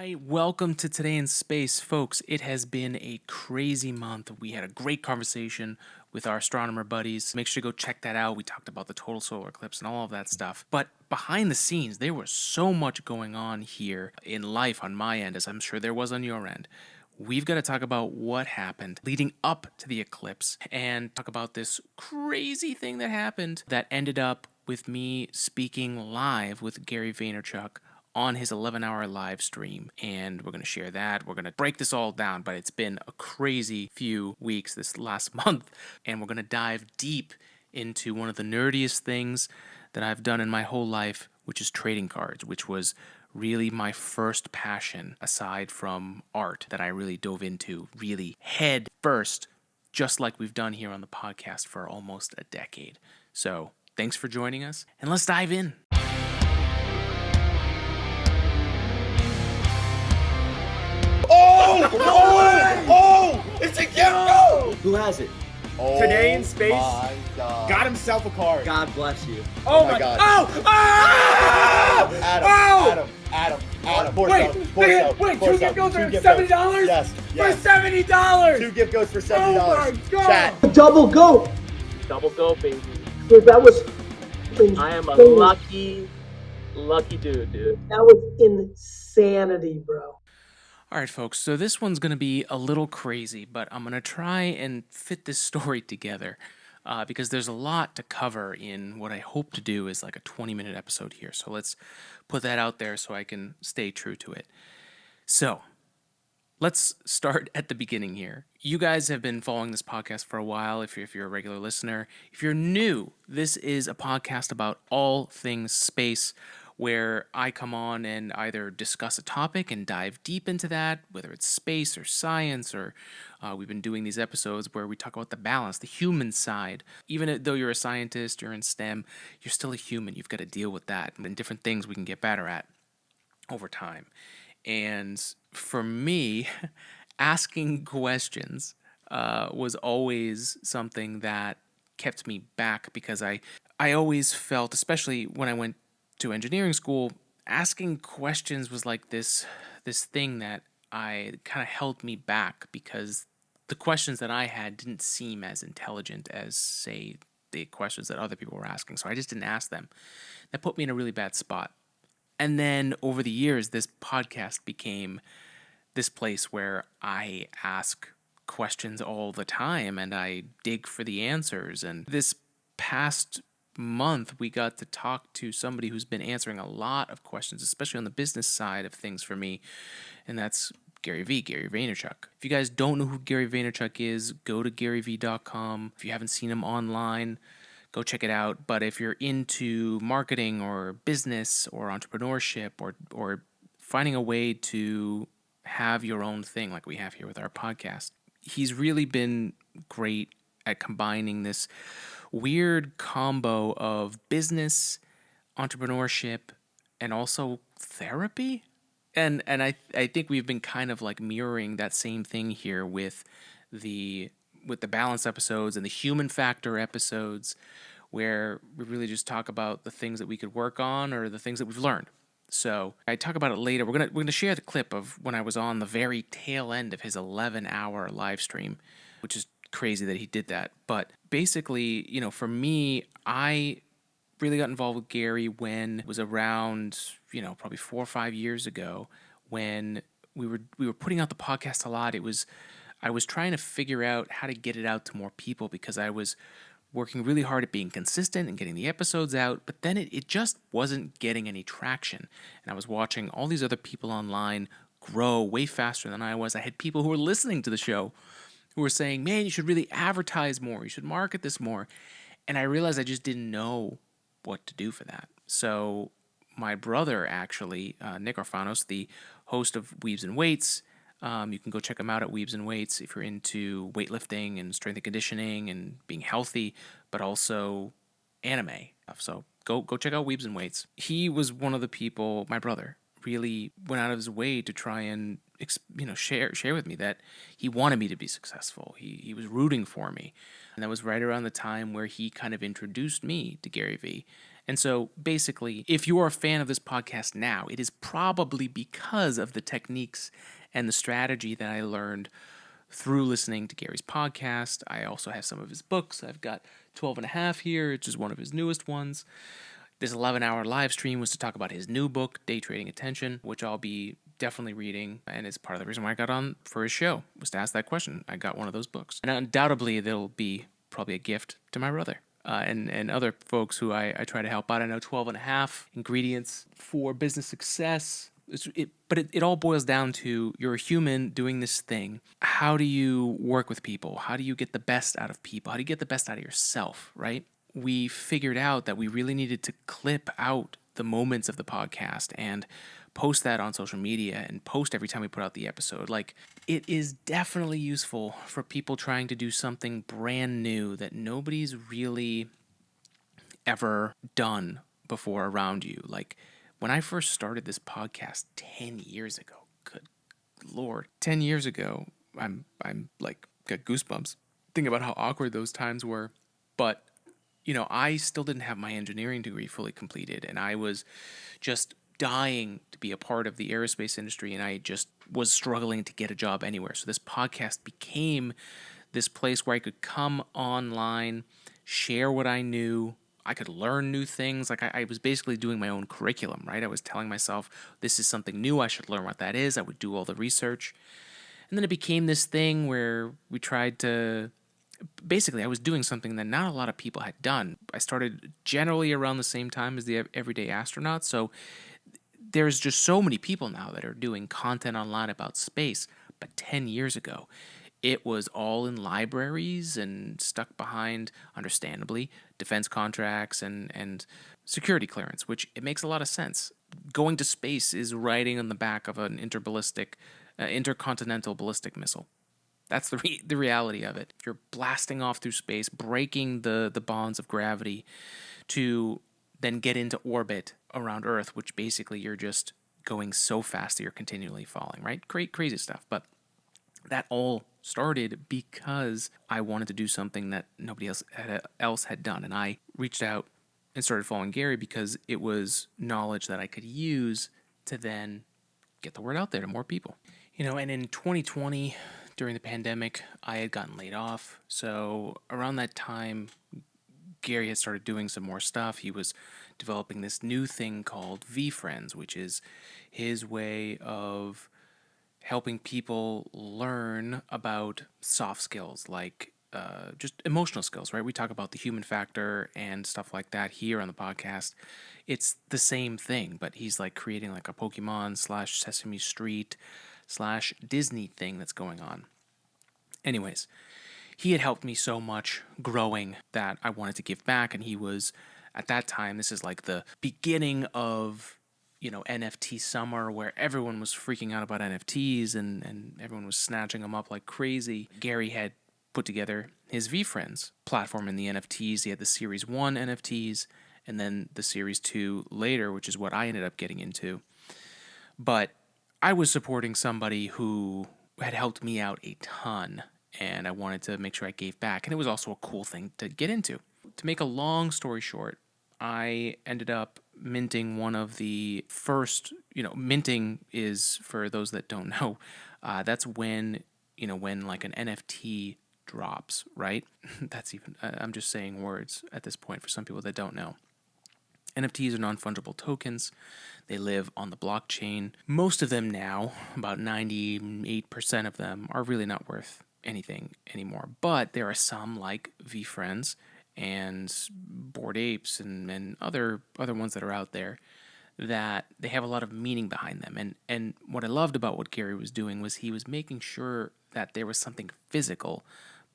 right, welcome to Today in Space, folks. It has been a crazy month. We had a great conversation with our astronomer buddies. Make sure to go check that out. We talked about the total solar eclipse and all of that stuff. But behind the scenes, there was so much going on here in life on my end, as I'm sure there was on your end. We've got to talk about what happened leading up to the eclipse and talk about this crazy thing that happened that ended up with me speaking live with Gary Vaynerchuck on his 11-hour live stream, and we're going to share that. We're going to break this all down, but it's been a crazy few weeks this last month, and we're going to dive deep into one of the nerdiest things that I've done in my whole life, which is trading cards, which was really my first passion aside from art that I really dove into really head first, just like we've done here on the podcast for almost a decade. So thanks for joining us, and let's dive in. Oh! It's a gift! No! Who has it? Oh, TodayinSpace my God. got himself a card. God bless you. Oh my God. Oh! Adam. Wait, two gift codes for $70? Yes. For $70! 2 gift codes for $70. Oh my God. Chat. Double go! Double go, baby. Dude, that was I am a insane. lucky dude. That was insanity, bro. All right, folks, so this one's going to be a little crazy, but I'm going to try and fit this story together because there's a lot to cover in what I hope to do is like a 20-minute episode here. So let's put that out there so I can stay true to it. So let's start at the beginning here. You guys have been following this podcast for a while if you're a regular listener. If you're new, this is a podcast about all things space, where I come on and either discuss a topic and dive deep into that, whether it's space or science, or we've been doing these episodes where we talk about the balance, the human side. Even though you're a scientist, you're in STEM, you're still a human. You've got to deal with that and different things we can get better at over time. And for me, asking questions was always something that kept me back because I always felt, especially when I went to engineering school, asking questions was like this thing that I kind of held me back because the questions that I had didn't seem as intelligent as, say, the questions that other people were asking. So I just didn't ask them. That put me in a really bad spot. And then over the years, this podcast became this place where I ask questions all the time and I dig for the answers. And this past month, we got to talk to somebody who's been answering a lot of questions, especially on the business side of things for me, and that's Gary Vee, Gary Vaynerchuck. If you guys don't know who Gary Vaynerchuck is, go to GaryVee.com. If you haven't seen him online, go check it out. But if you're into marketing or business or entrepreneurship or finding a way to have your own thing like we have here with our podcast, he's really been great at combining this weird combo of business, entrepreneurship, and also therapy. And I think we've been kind of like mirroring that same thing here with the balance episodes and the human factor episodes, where we really just talk about the things that we could work on or the things that we've learned. So I talk about it later. We're gonna share the clip of when I was on the very tail end of his 11-hour live stream, which is crazy that he did that. But basically, for me, I really got involved with Gary when it was around, probably 4 or 5 years ago, when we were putting out the podcast a lot. I was trying to figure out how to get it out to more people because I was working really hard at being consistent and getting the episodes out, but then it just wasn't getting any traction. And I was watching all these other people online grow way faster than I was. I had people who were listening to the show who were saying, man, you should really advertise more. You should market this more. And I realized I just didn't know what to do for that. So my brother, actually, Nick Orfanos, the host of Weebs and Weights, you can go check him out at Weebs and Weights if you're into weightlifting and strength and conditioning and being healthy, but also anime. So go check out Weebs and Weights. He was one of the people, my brother, really went out of his way to try and share with me that he wanted me to be successful. He was rooting for me. And that was right around the time where he kind of introduced me to Gary Vee. And so basically, if you are a fan of this podcast now, it is probably because of the techniques and the strategy that I learned through listening to Gary's podcast. I also have some of his books. I've got 12 and a half here, which is one of his newest ones. This 11-hour live stream was to talk about his new book, Day Trading Attention, which I'll be definitely reading, and it's part of the reason why I got on for his show, was to ask that question. I got one of those books. And undoubtedly, there'll be probably a gift to my brother. And other folks who I try to help out. I know 12 and a half ingredients for business success. But it all boils down to, you're a human doing this thing. How do you work with people? How do you get the best out of people? How do you get the best out of yourself, right? We figured out that we really needed to clip out the moments of the podcast and post that on social media and post every time we put out the episode. Like, it is definitely useful for people trying to do something brand new that nobody's really ever done before around you. Like, when I first started this podcast 10 years ago, good Lord, 10 years ago, I'm like, got goosebumps thinking about how awkward those times were. But, I still didn't have my engineering degree fully completed, and I was just dying to be a part of the aerospace industry, and I just was struggling to get a job anywhere. So this podcast became this place where I could come online, share what I knew. I could learn new things. Like, I was basically doing my own curriculum, right? I was telling myself, this is something new. I should learn what that is. I would do all the research. And then it became this thing where we tried to... Basically, I was doing something that not a lot of people had done. I started generally around the same time as the Everyday Astronaut. So there's just so many people now that are doing content online about space. But 10 years ago, it was all in libraries and stuck behind, understandably, defense contracts and security clearance, which it makes a lot of sense. Going to space is riding on the back of an intercontinental ballistic missile. That's the reality of it. You're blasting off through space, breaking the bonds of gravity to then get into orbit around Earth, which basically you're just going so fast that you're continually falling, right? Crazy stuff. But that all started because I wanted to do something that nobody else had done. And I reached out and started following Gary because it was knowledge that I could use to then get the word out there to more people. And in 2020, during the pandemic, I had gotten laid off. So around that time, Gary had started doing some more stuff. He was developing this new thing called VeeFriends, which is his way of helping people learn about soft skills, like just emotional skills, right? We talk about the human factor and stuff like that here on the podcast. It's the same thing, but he's like creating like a Pokemon / Sesame Street / Disney thing that's going on. Anyways, he had helped me so much growing that I wanted to give back, and he was, at that time, this is like the beginning of NFT summer, where everyone was freaking out about NFTs and everyone was snatching them up like crazy. Gary had put together his VeeFriends platform in the NFTs. He had the Series 1 NFTs and then the Series 2 later, which is what I ended up getting into. But I was supporting somebody who had helped me out a ton, and I wanted to make sure I gave back. And it was also a cool thing to get into. To make a long story short, I ended up minting one of the first, minting is, for those that don't know, that's when like an NFT drops, right? That's even, I'm just saying words at this point for some people that don't know. NFTs are non-fungible tokens. They live on the blockchain. Most of them now, about 98% of them, are really not worth anything anymore. But there are some like VeeFriends and Bored Apes and other ones that are out there that they have a lot of meaning behind them. And what I loved about what Gary was doing was he was making sure that there was something physical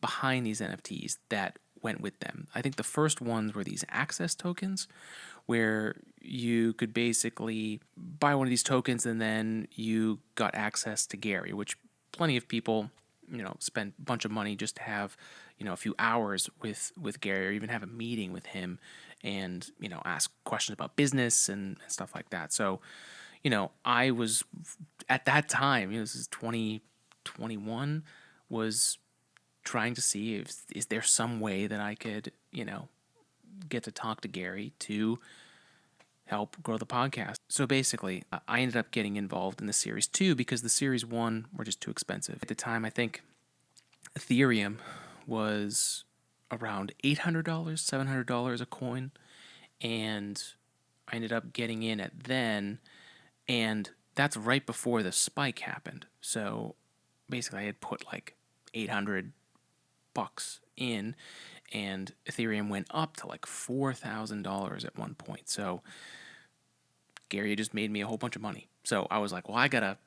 behind these NFTs that went with them. I think the first ones were these access tokens, where you could basically buy one of these tokens and then you got access to Gary, which plenty of people, spend a bunch of money just to have, a few hours with Gary, or even have a meeting with him and, ask questions about business and stuff like that. So, I was, at that time, this is 2021, was trying to see is there some way that I could, get to talk to Gary to help grow the podcast. So basically, I ended up getting involved in the Series 2 because the Series 1 were just too expensive. At the time, I think Ethereum was around $800, $700 a coin, and I ended up getting in at then, and that's right before the spike happened. So basically, I had put like $800 in, and Ethereum went up to like $4,000 at one point. So Gary just made me a whole bunch of money. So I was like, well, I gotta,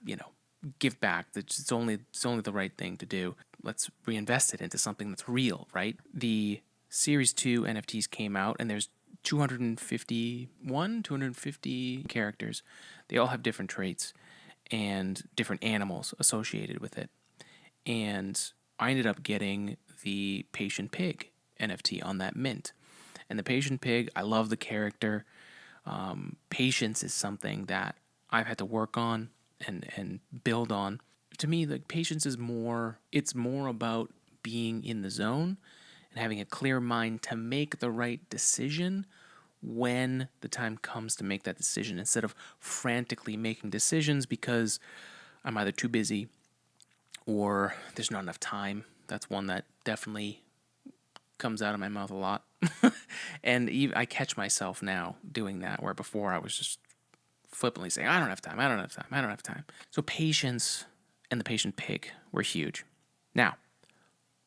give back. It's only the right thing to do. Let's reinvest it into something that's real, right? The Series 2 NFTs came out, and there's 250 characters. They all have different traits and different animals associated with it. And I ended up getting the Patient Pig NFT on that mint. And the Patient Pig, I love the character. Patience is something that I've had to work on and build on. To me, like, patience is it's more about being in the zone and having a clear mind to make the right decision when the time comes to make that decision, instead of frantically making decisions because I'm either too busy or there's not enough time. That's one that definitely comes out of my mouth a lot. And I catch myself now doing that, where before I was just flippantly saying, I don't have time. So patience and the Patient Pig were huge. Now,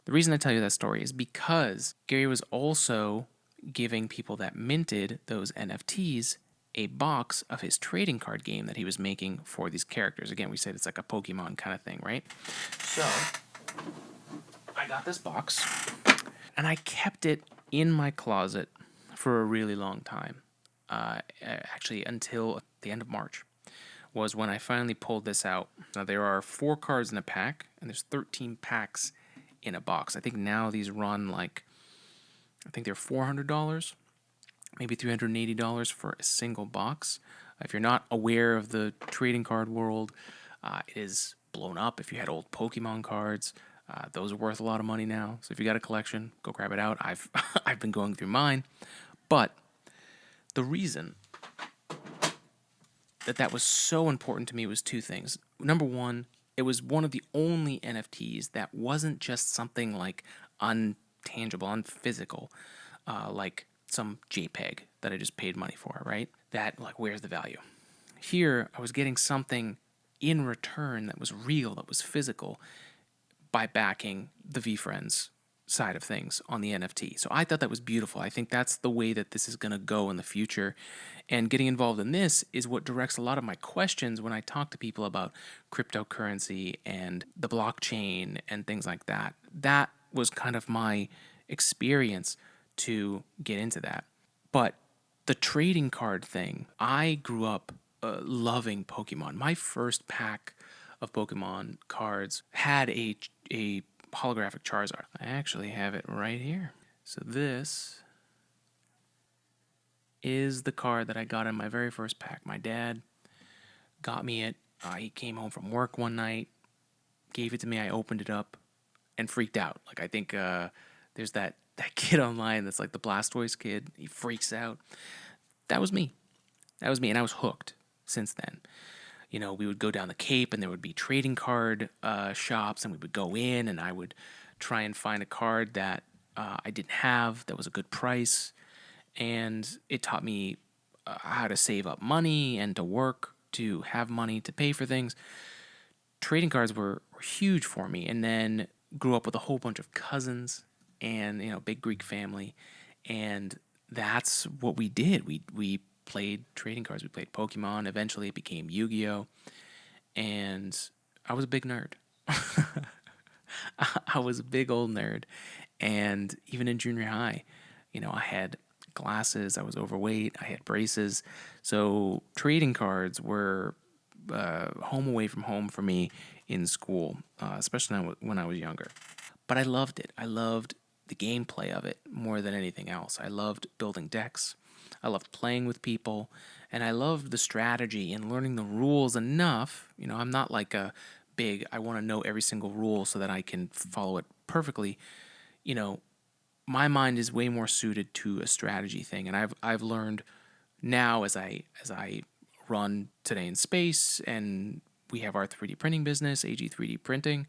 the reason I tell you that story is because Gary was also giving people that minted those NFTs a box of his trading card game that he was making for these characters. Again, we said it's like a Pokemon kind of thing, right? So I got this box, and I kept it in my closet for a really long time. Actually, until the end of March was when I finally pulled this out. Now, there are 4 cards in a pack, and there's 13 packs in a box. I think now these run like, I think they're $400, maybe $380 for a single box. If you're not aware of the trading card world, it is blown up. If you had old Pokemon cards, those are worth a lot of money now. So if you got a collection, go grab it out. I've been going through mine. But the reason that was so important to me was 2 things. Number one, it was one of the only NFTs that wasn't just something like untangible, unphysical, like some JPEG that I just paid money for, right? That, like, where's the value? Here, I was getting something in return that was real, that was physical, by backing the VeeFriends side of things on the NFT. So I thought that was beautiful. I think that's the way that this is going to go in the future. And getting involved in this is what directs a lot of my questions when I talk to people about cryptocurrency and the blockchain and things like that. That was kind of my experience to get into that. But the trading card thing, I grew up loving Pokemon. My first pack of Pokemon cards had a holographic Charizard. I actually have it right here. So this is the card that I got in my very first pack. My dad got me it. He came home from work one night, gave it to me. I opened it up and freaked out. Like, I think there's that kid online that's like the Blastoise kid. He freaks out. That was me. And I was hooked since then. We would go down the Cape, and there would be trading card shops, and we would go in, and I would try and find a card that I didn't have that was a good price. And it taught me how to save up money and to work to have money to pay for things. Trading cards were huge for me. And then grew up with a whole bunch of cousins and, big Greek family. And that's what we did. We played trading cards. We played Pokemon. Eventually it became YuGiOh. And I was a big nerd. I was a big old nerd. And even in junior high, I had glasses, I was overweight, I had braces. So trading cards were home away from home for me in school, especially when I was younger. But I loved it. I loved the gameplay of it more than anything else. I loved building decks. I loved playing with people. And I loved the strategy and learning the rules enough. I'm not like a big, I want to know every single rule so that I can follow it perfectly. my mind is way more suited to a strategy thing, and I've learned now as I run TodayinSpace, and we have our 3D printing business, AG 3D Printing,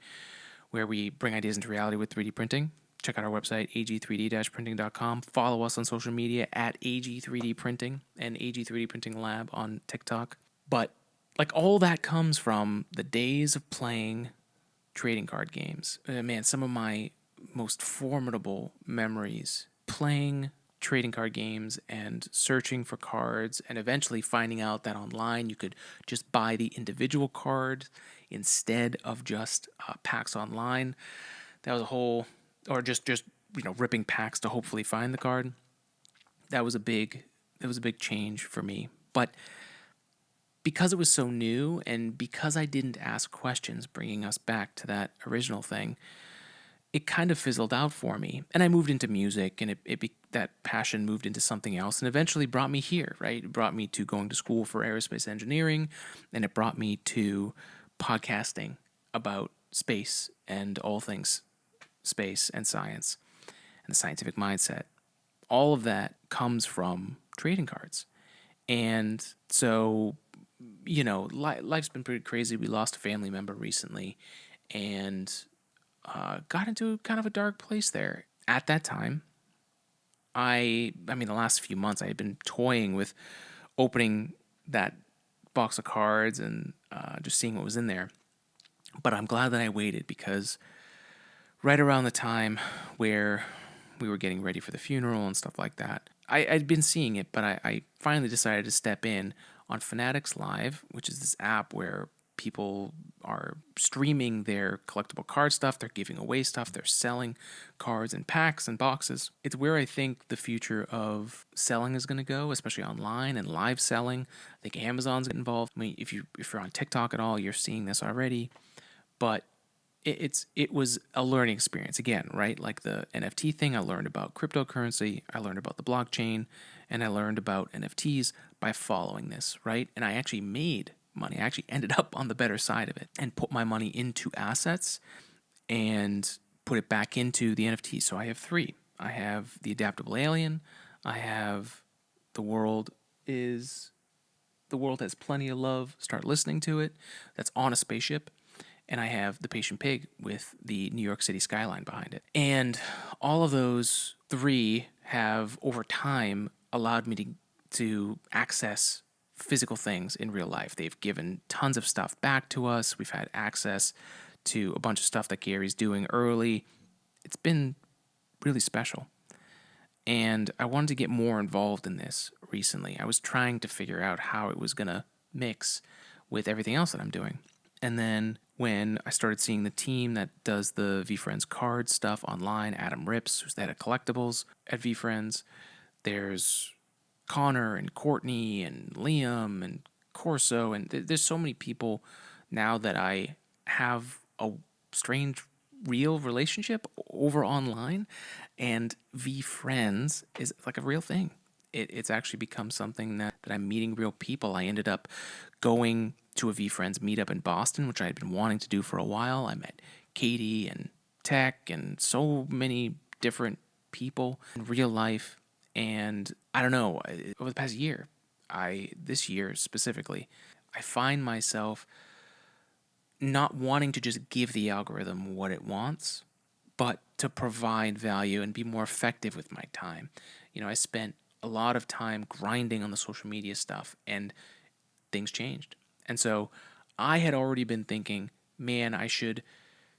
where we bring ideas into reality with 3D printing. Check out our website, ag3d-printing.com. Follow us on social media at ag3dprinting and ag3d printing lab on TikTok. But like all that comes from the days of playing trading card games. Man, some of my most formidable memories playing trading card games and searching for cards, and eventually finding out that online you could just buy the individual card instead of just packs online. That was a whole, or just ripping packs to hopefully find the card. That was a big change for me. But because it was so new, and because I didn't ask questions, bringing us back to that original thing, it kind of fizzled out for me. And I moved into music, and that passion moved into something else, and eventually brought me here, right? It brought me to going to school for aerospace engineering, and it brought me to podcasting about space and all things space and science and the scientific mindset. All of that comes from trading cards. And so, life's been pretty crazy. We lost a family member recently, and got into kind of a dark place there. At that time, the last few months I had been toying with opening that box of cards and just seeing what was in there. But I'm glad that I waited, because right around the time where we were getting ready for the funeral and stuff like that, I'd been seeing it, but I finally decided to step in on Fanatics Live, which is this app where people are streaming their collectible card stuff, they're giving away stuff, they're selling cards and packs and boxes. It's where I think the future of selling is going to go, especially online and live selling. I think Amazon's getting involved. I mean, if you're on TikTok at all, you're seeing this already. But it was a learning experience again, right? Like the NFT thing, I learned about cryptocurrency, I learned about the blockchain, and I learned about NFTs by following this, right? And I actually made money. I actually ended up on the better side of it and put my money into assets and put it back into the NFTs. So I have three. I have the Adaptable Alien. I have the world has plenty of love. Start listening to it. That's on a spaceship. And I have the Patient Pig with the New York City skyline behind it. And all of those three have, over time, allowed me to access physical things in real life. They've given tons of stuff back to us. We've had access to a bunch of stuff that Gary's doing early. It's been really special. And I wanted to get more involved in this recently. I was trying to figure out how it was going to mix with everything else that I'm doing. And then when I started seeing the team that does the VeeFriends Cards stuff online, Adam Rips, who's the head of collectibles at VeeFriends, there's Connor and Courtney and Liam and Corso, and there's so many people now that I have a strange real relationship over online, and VeeFriends is like a real thing. It's actually become something that I'm meeting real people. I ended up going to a VeeFriends meetup in Boston, which I had been wanting to do for a while. I met Katie and Tech and so many different people in real life. And I don't know, over the past year, this year specifically, I find myself not wanting to just give the algorithm what it wants, but to provide value and be more effective with my time. I spent a lot of time grinding on the social media stuff, and things changed. And so I had already been thinking, man, I should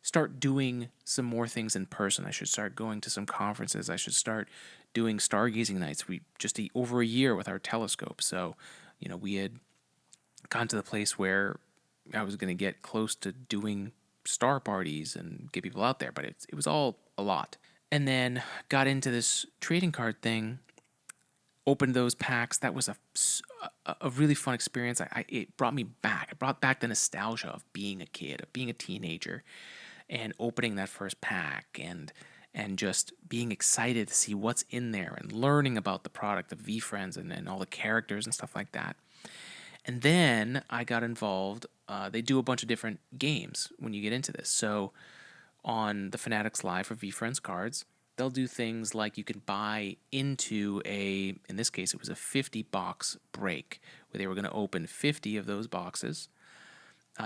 start doing some more things in person. I should start going to some conferences. I should start doing stargazing nights. We just over a year with our telescope. So, we had gotten to the place where I was going to get close to doing star parties and get people out there, but it was all a lot. And then got into this trading card thing, opened those packs. That was a really fun experience. It brought me back. It brought back the nostalgia of being a kid, of being a teenager, and opening that first pack and just being excited to see what's in there and learning about the product of VeeFriends and all the characters and stuff like that. And then I got involved. They do a bunch of different games when you get into this. So on the Fanatics Live for VeeFriends Cards, they'll do things like you can buy into in this case, it was a 50 box break where they were going to open 50 of those boxes,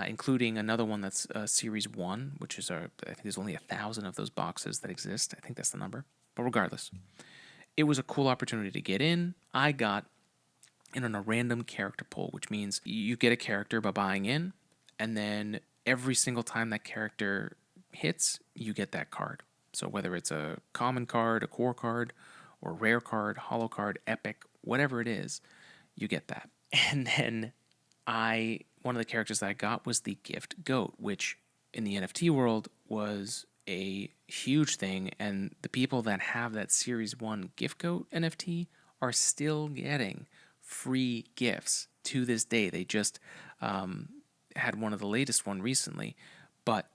including another one that's Series 1, which is, I think there's only 1,000 of those boxes that exist. I think that's the number. But regardless, it was a cool opportunity to get in. I got in on a random character pull, which means you get a character by buying in, and then every single time that character hits, you get that card. So whether it's a common card, a core card, or rare card, holo card, epic, whatever it is, you get that. And then one of the characters that I got was the gift goat, which in the NFT world was a huge thing, and the people that have that Series 1 gift goat NFT are still getting free gifts to this day. They just had one of the latest one recently, but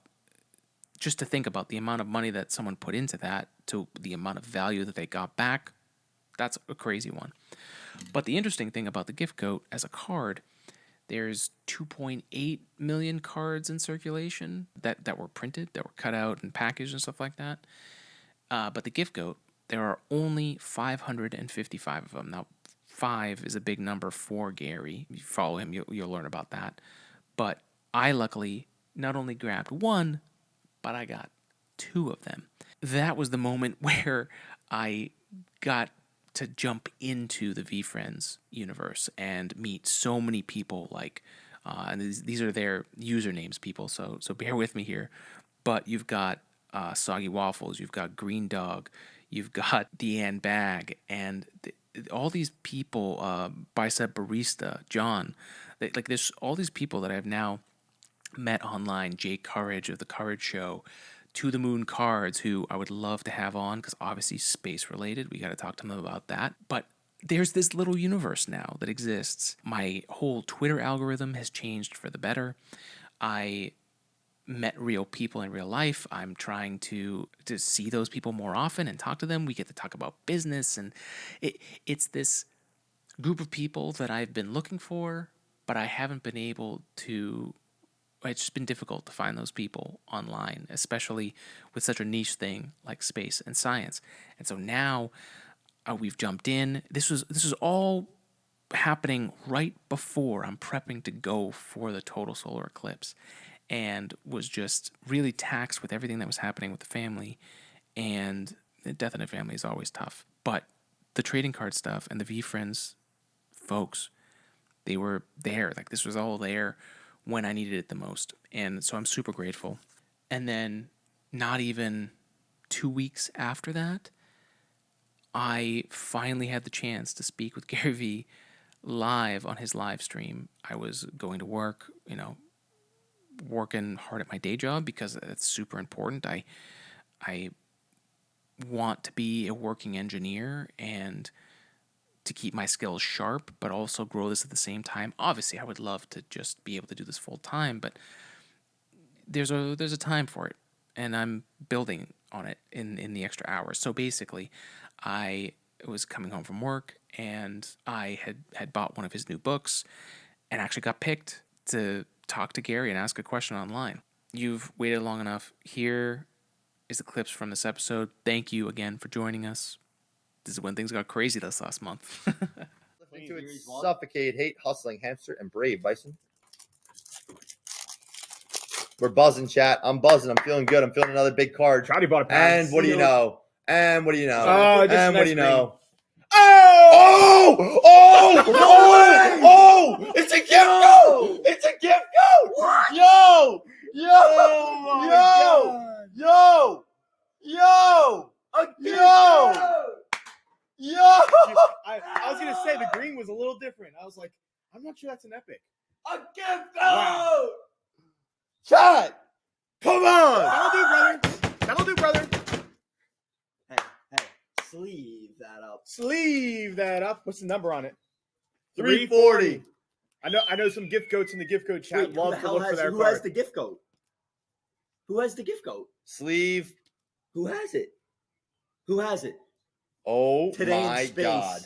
just to think about the amount of money that someone put into that to the amount of value that they got back, that's a crazy one. But the interesting thing about the gift goat as a card, there's 2.8 million cards in circulation that were printed, that were cut out and packaged and stuff like that. But the gift goat, there are only 555 of them. Now, 5 is a big number for Gary. If you follow him, you'll learn about that. But I luckily not only grabbed one, but I got 2 of them. That was the moment where I got to jump into the VeeFriends universe and meet so many people, and these are their usernames, people, so bear with me here. But you've got Soggy Waffles, you've got Green Dog, you've got Deanne Bag, and all these people, Bicep Barista, John, there's all these people that I've now met online. Jay Courage of the Courage Show, To the Moon Cards, who I would love to have on because obviously space related. We got to talk to them about that. But there's this little universe now that exists. My whole Twitter algorithm has changed for the better. I met real people in real life. I'm trying to see those people more often and talk to them. We get to talk about business, and it's this group of people that I've been looking for, but I haven't been able to. It's just been difficult to find those people online, especially with such a niche thing like space and science. And so now we've jumped in. This is all happening right before I'm prepping to go for the Total Solar Eclipse, and was just really taxed with everything that was happening with the family. And the death in a family is always tough. But the trading card stuff and the VeeFriends folks, they were there. This was all there when I needed it the most. And so I'm super grateful. And then not even 2 weeks after that, I finally had the chance to speak with Gary Vee live on his live stream. I was going to work, working hard at my day job because it's super important. I want to be a working engineer and to keep my skills sharp, but also grow this at the same time. Obviously, I would love to just be able to do this full time, but there's a time for it, and I'm building on it in the extra hours. So basically, I was coming home from work, and I had bought one of his new books, and actually got picked to talk to Gary and ask a question online. You've waited long enough. Here is the clips from this episode. Thank you again for joining us. This is when things got crazy this last month. Lifting to it, suffocate, hate, hustling, hamster, and brave, Bison. We're buzzing, chat. I'm buzzing. I'm feeling good. I'm feeling another big card. Johnny bought a pound. And what do you know? And what do you know? Oh, just and what do you nice know? Oh! Oh! Oh! Oh! Oh! It's a gift goat! It's a gift goat! What? Yo! Yo! Oh my Yo! Yo! God. Yo! Yo! I was gonna say the green was a little different. I was like, I'm not sure that's an epic. A gift goat! Wow. Chat! Come on! That'll do, brother. That'll do, brother. Hey, sleeve that up. Sleeve that up. What's the number on it? 340. I know some gift goats in the gift goat chat Wait, love to look for their who card. has the gift goat? Who has the gift goat? Sleeve. Who has it? Who has it? Oh Today in my space. god.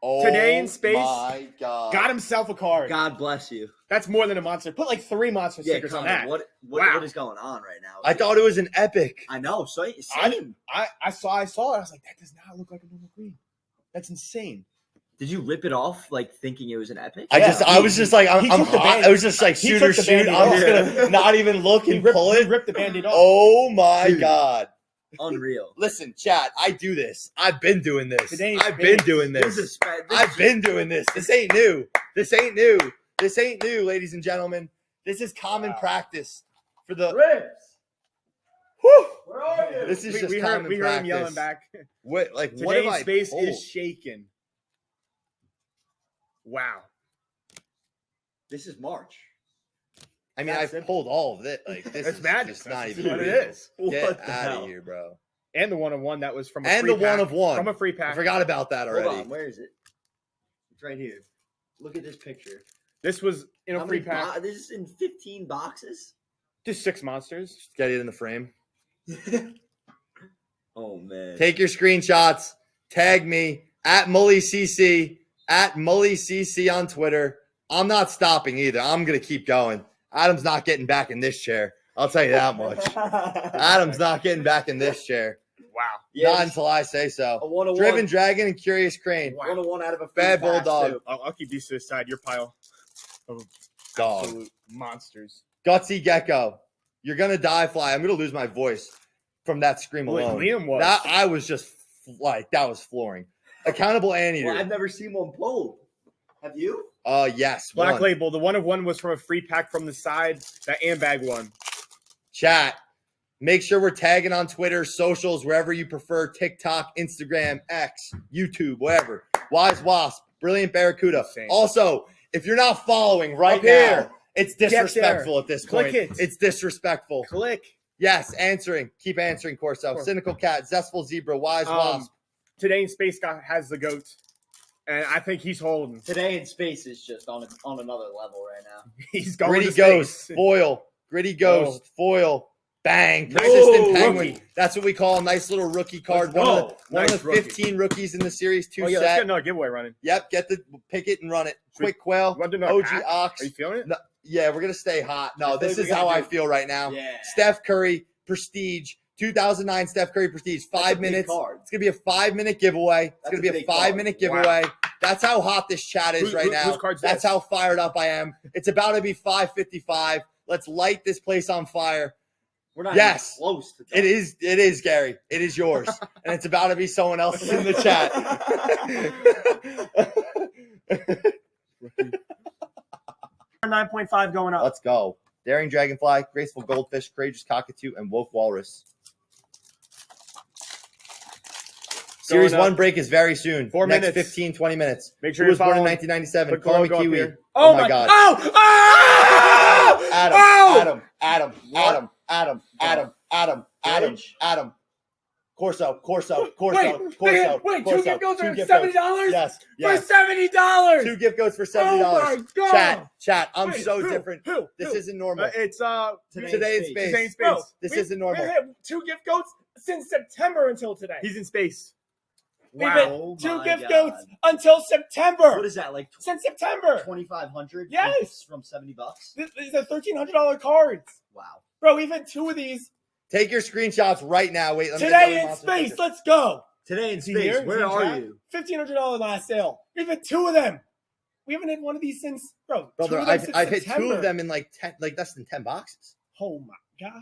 Oh Today in space. my god. Got himself a card. God bless you. That's more than a monster. Put like 3 monster stickers on Connor, that. what Wow. is going on right now? I thought it was an epic. I know. So I same. saw it. I was like, that does not look like a normal green. That's insane. Did you rip it off like thinking it was an epic? I was just like, I'm took the hot. band- I was just like, he shoot took or the shoot. Band-Aid I'm just off. gonna not even look and pull He it. ripped the Band-Aid off. Oh my Dude. God. Unreal. Listen, chat, I do this. I've been doing this. Today's I've been base. doing This this. is spe- this I've is- been doing this. This ain't new. This ain't new. This ain't new, ladies and gentlemen. This is common practice for the. Rips. Whew, Where are you? this is just we common heard him practice. yelling back. What like what have Today's I space pulled? is shaking. Wow. This is March. I mean, That's I've it. pulled all of it. Like this It's is madness. just not That's even what it real. is. Get What the out hell? of here, bro. And the 1-of-1 that was from a And free the pack. one of one. From a free I pack. forgot about that already. Hold on. Where is it? It's right here. Look at this picture. This was in a How free many pack. this is in 15 boxes. Just 6 monsters. Get it in the frame. Oh man. Take your screenshots. Tag me at MullyCC at MullyCC on Twitter. I'm not stopping either. I'm gonna keep going. Adam's not getting back in this chair. I'll tell you that much. Adam's not getting back in this chair. Wow. Not until I say so. A 101. Driven Dragon and Curious Crane. Wow. 101 out of a Bad free pack, Bulldog. too. I'll keep these to the side. Your pile of Dog. absolute monsters. Gutsy Gecko. You're gonna die, Fly. I'm gonna lose my voice from that scream Wait, alone. Liam was. That I was just like that was flooring. Accountable Anteater. Well, I've never seen one pulled. Have you? Yes. Black one. Label. The 1-of-1 was from a free pack from the side. That Ambag one. Chat. Make sure we're tagging on Twitter, socials, wherever you prefer, TikTok, Instagram, X, YouTube, whatever. Wise Wasp, Brilliant Barracuda. Insane. Also, if you're not following right Up here. now, it's Get there. disrespectful at this Click point. it. It's disrespectful. Click. Yes, answering. Keep answering, Corso. Cynical Cat, Zestful Zebra, Wise Wasp. TodayinSpace has the goat. And I think he's holding. Today in space is just on another level right now. He's going Gritty to Ghost, space. foil. Gritty Ghost, foil. Bang. No, Persistent Penguin. rookie. That's what we call a nice little rookie card. Let's One go. of the Nice rookie. 15 rookies in the series, 2 Oh, yeah, let's set. get another giveaway running. Yep, pick it and run it. Should we- Quick Quail, You want to do another OG pack? Ox. Are you feeling it? No, yeah, we're gonna stay hot. No, I feel this like is we how gotta I do- feel right now. Yeah. Steph Curry, Prestige, 2009 Steph Curry Prestige, That's a 5 big minutes. card. It's gonna be a 5-minute giveaway. It's That's gonna a be a big 5-minute card. giveaway. That's how hot this chat is right Whose now. card's That's this? how fired up I am. It's about to be 5:55. Let's light this place on fire. We're not Yes. even close to It is, Gary. It is yours. And it's about to be someone else's in the chat. 9.5 going up. Let's go. Daring Dragonfly, Graceful Goldfish, Courageous Cockatoo, and Woke Walrus. Series Going up. 1 break is very soon. 4 Next minutes. 15, 20 minutes. Make sure Who was you're born in following. 1997? Click Call me go up Kiwi. here. Oh my God. Oh! Oh! Adam, Oh! Adam, Adam, Adam, Adam, Adam, Adam, Adam, Rage? Adam. Corso. Wait, 2 Corso. gift codes Two are gift $70? codes. Yes, For yes. $70! 2 gift codes for $70. Oh my God. Chat. I'm Wait, so who? different. Who? This Who? isn't normal. It's Today in space. Today's space. Bro, This we- isn't normal. We've had 2 gift codes since September until today. He's in space. We've Wow. had Oh 2 my gift God. codes until September. What is that, like Since September. 2,500? Yes. From $70? These are $1,300 cards. Wow. Bro, we've had 2 of these. Take your screenshots right now. Wait, let me Today get in monster space. picture. Let's go. Today in Is he space, here? Is where he in are chat? you? $1,500 last sale. We've had 2 of them. We haven't had one of these since, bro. Brother, 2 of them I've since hit 2 September. of them in like less than 10 boxes. Oh my gosh.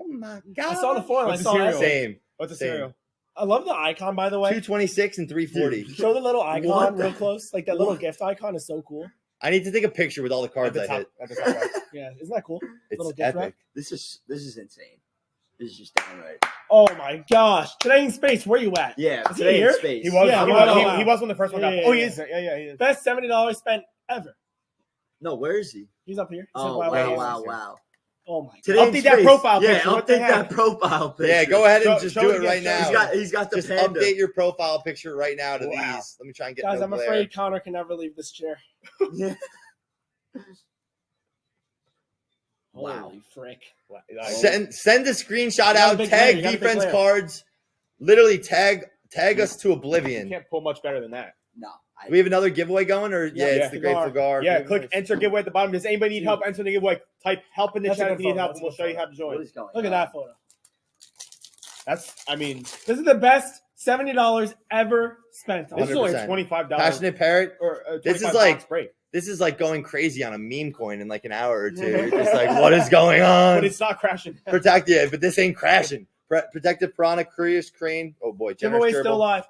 Oh my I God. saw the foil. What's I the saw cereal? everything. Same. What's the Same. cereal? I love the icon, by the way. 226 and 340. Show the little icon What the- real close. Like that little What? gift icon is so cool. I need to take a picture with all the At cards the I top. hit. At the top right. Yeah, isn't that cool? It's Little gift wrap. epic. This is insane. This is just downright. Oh my gosh. Today in space, where you at? Yeah, Is he today here? in space. He was. Yeah, he, wow, was wow. he was when the first one got. Yeah, Oh, he yeah. is. Yeah, he is. Best $70 spent ever. No, where is he? He's up here. He said, Oh, wow, wow, wow, wow, wow. Oh my Today god. in Update that space. profile Yeah, picture, what the update that heck? profile picture. Yeah, go ahead and Show- just show do it it again, right show it now. again. He's got the Just panda. update your profile picture right now to Wow. these. Let me try and get Guys, no I'm glare. afraid Connor can never leave this chair. Yeah. Holy Wow. frick. Send a screenshot You got a out. big Tag glare, you got a big VeeFriends glare. Cards. Literally tag us to You oblivion. can't pull much better than that. No. Do we have another giveaway going, or it's the Grateful Gar? Yeah, click enter giveaway at the bottom. Does anybody need help entering the giveaway? Type help in the That's a chat good if you need photo. help, That's and a we'll good show you photo. how to join. What is going Look on? at that photo. This is the best $70 ever spent. This is only 100%. $25. Passionate Parrot. Or This is 25 like box break. this is like going crazy on a meme coin in like an hour or two. You're just like, what is going on? But it's not crashing. Protect but this ain't crashing. Protected Piranha, Curious Crane. Oh boy, Generous Giveaway still Gerbil. live.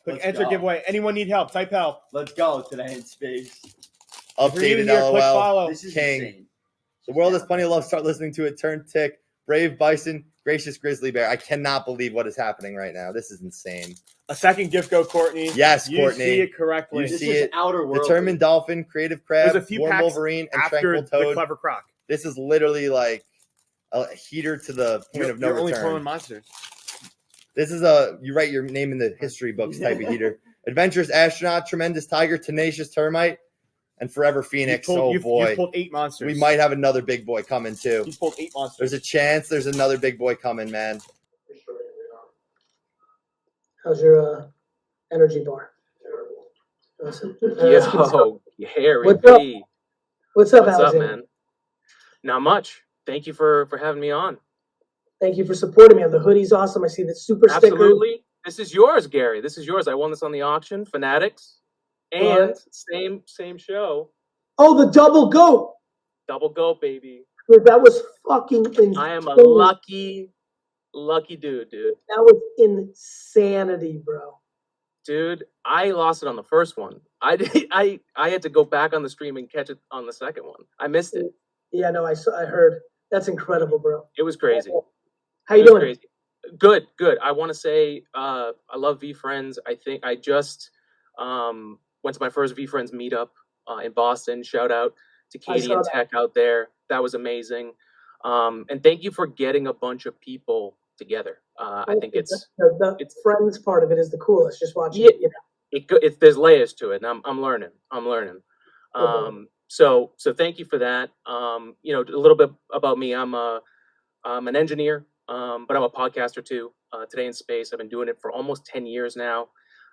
Click Let's enter go. giveaway. Anyone need help? Type help. Let's go today in space. If you're new Updated here, click LOL. follow. This is King. insane. The world has plenty of love. Start listening to it. Turn tick. Brave Bison. Gracious Grizzly Bear. I cannot believe what is happening right now. This is insane. A second gift go, Courtney. Yes, You Courtney. see it correctly. You This see is it. outer world. Determined Dolphin, Creative Crab, There's a few Warm packs Wolverine, and after Tranquil the Toad. Clever Croc. This is literally like a heater to the point of no You're only return. cloning monsters. This is you write your name in the history books type of heater. Adventurous Astronaut, Tremendous Tiger, Tenacious Termite, and Forever Phoenix. You've Boy. pulled 8 monsters. We might have another big boy coming too. You've pulled 8 monsters. There's a chance there's another big boy coming, man. How's your energy bar? Awesome. Yo, Gary What's up? Vee. What's up, What's up, Alexander? man? Not much. Thank you for having me on. Thank you for supporting me. The hoodie's awesome. I see the super sticker. Absolutely. This is yours, Gary. This is yours. I won this on the auction, Fanatics, and same show. Oh, the double goat. Double go, baby. Dude, that was fucking insane. I am a lucky dude. That was insanity, bro. Dude, I lost it on the first one. I had to go back on the stream and catch it on the second one. I missed it. Yeah, no, I heard. That's incredible, bro. It was crazy. How you It was doing? crazy. Good. I want to say I love VeeFriends. I think I just went to my first VeeFriends meetup in Boston. Shout out to Katie and Tech out there. That was amazing. And thank you for getting a bunch of people together. I think it's the friends part of it is the coolest. Just watching Yeah. it. There's layers to it, and I'm learning. Okay. So thank you for that. A little bit about me. I'm an engineer, but I'm a podcaster too. TodayinSpace. I've been doing it for almost 10 years now,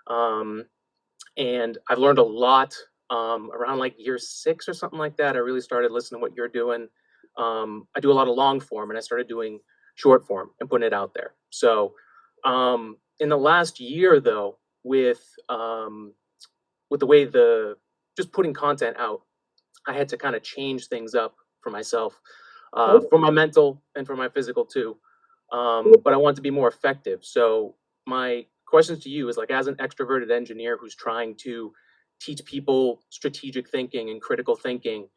and I've learned a lot. Around like year 6 or something like that, I really started listening to what you're doing. I do a lot of long form, and I started doing short form and putting it out there. So in the last year, though, with the way just putting content out, I had to kind of change things up for myself, for my mental and for my physical too. But I want to be more effective. So my questions to you is, like, as an extroverted engineer who's trying to teach people strategic thinking and critical thinking,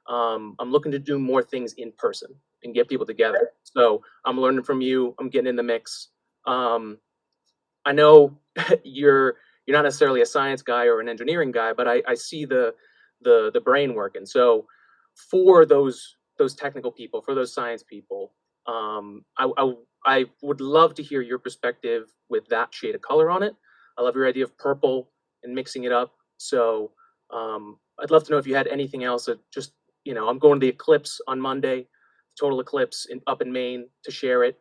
I'm looking to do more things in person and get people together. So I'm learning from you. I'm getting in the mix. I know you're not necessarily a science guy or an engineering guy, but I see the brain working. So for those technical people, for those science people, I would love to hear your perspective with that shade of color on it. I love your idea of purple and mixing it up. So I'd love to know if you had anything else. Just, I'm going to the eclipse on Monday, Total Eclipse up in Maine, to share it.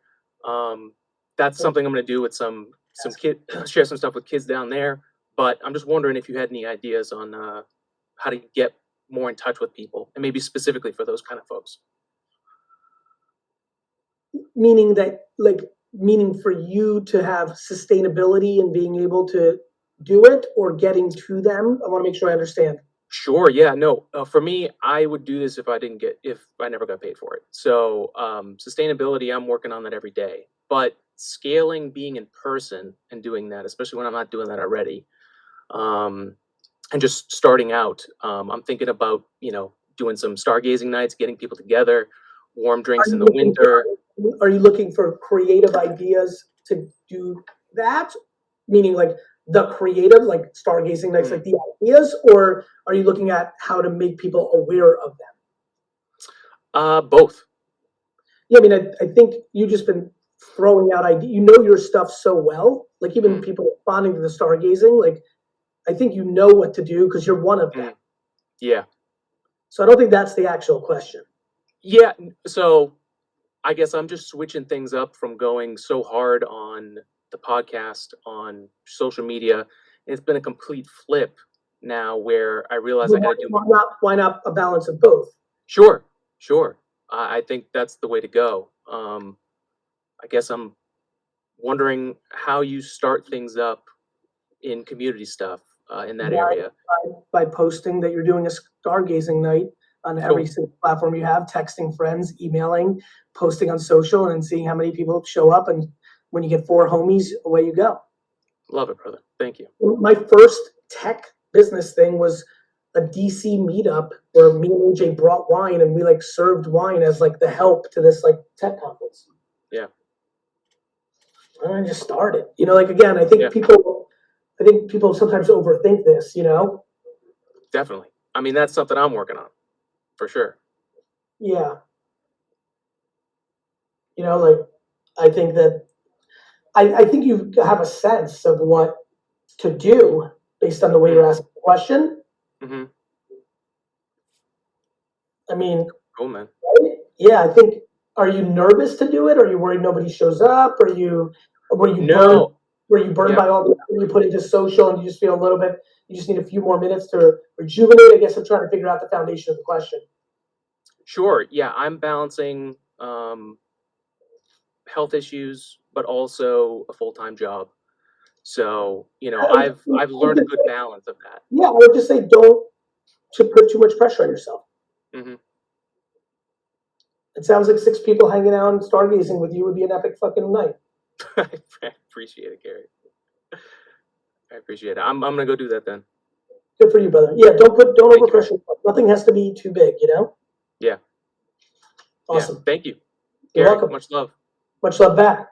That's something I'm going to do with some kid, share some stuff with kids down there. But I'm just wondering if you had any ideas on how to get more in touch with people, and maybe specifically for those kind of folks. Meaning for you to have sustainability and being able to do it, or getting to them. I want to make sure I understand. Sure. Yeah. No. For me, I would do this if I never got paid for it. So sustainability, I'm working on that every day. But scaling, being in person and doing that, especially when I'm not doing that already, and just starting out, I'm thinking about doing some stargazing nights, getting people together, warm drinks in the winter. Are you looking for creative ideas to do that? Meaning like the creative, like stargazing nights, like the ideas, or are you looking at how to make people aware of them? Both. Yeah, I mean, I think you've just been throwing out ideas. You know your stuff so well. Like even people responding to the stargazing, like I think you know what to do because you're one of them. Yeah. So I don't think that's the actual question. Yeah. So I guess I'm just switching things up from going so hard on the podcast, on social media, It's been a complete flip now where I realize I got to do. Why not a balance of both? Sure. I think that's the way to go. I guess I'm wondering how you start things up in community stuff in that area. By posting that you're doing a stargazing night on every Cool. single platform you have, texting friends, emailing, posting on social, and seeing how many people show up. And when you get 4 homies, away you go. Love it, brother. Thank you. My first tech business thing was a DC meetup where me and AJ brought wine and we like served wine as like the help to this like tech conference. Yeah. And I just started. You know, like again, I think people sometimes overthink this, you know? Definitely. I mean, that's something I'm working on for sure. Yeah. You know, like I think that I think you have a sense of what to do based on the way you're asking the question. Mm-hmm. I mean, Cool, man. yeah, I think. Are you nervous to do it? Are you worried nobody shows up? Were you No. burned by all the effort you put into social and you just feel a little bit? You just need a few more minutes to rejuvenate. I guess I'm trying to figure out the foundation of the question. Sure. Yeah, I'm balancing health issues, but also a full-time job. So, you know, I've learned a good balance of that. Yeah, I would just say don't put too much pressure on yourself. Mm-hmm. It sounds like 6 people hanging out and stargazing with you would be an epic fucking night. I appreciate it, Gary. I appreciate it. I'm gonna go do that then. Good for you, brother. Yeah, don't overpressure yourself. Nothing has to be too big, you know? Yeah. Awesome. Yeah, thank you. You're Gary, welcome. much love. Much love back.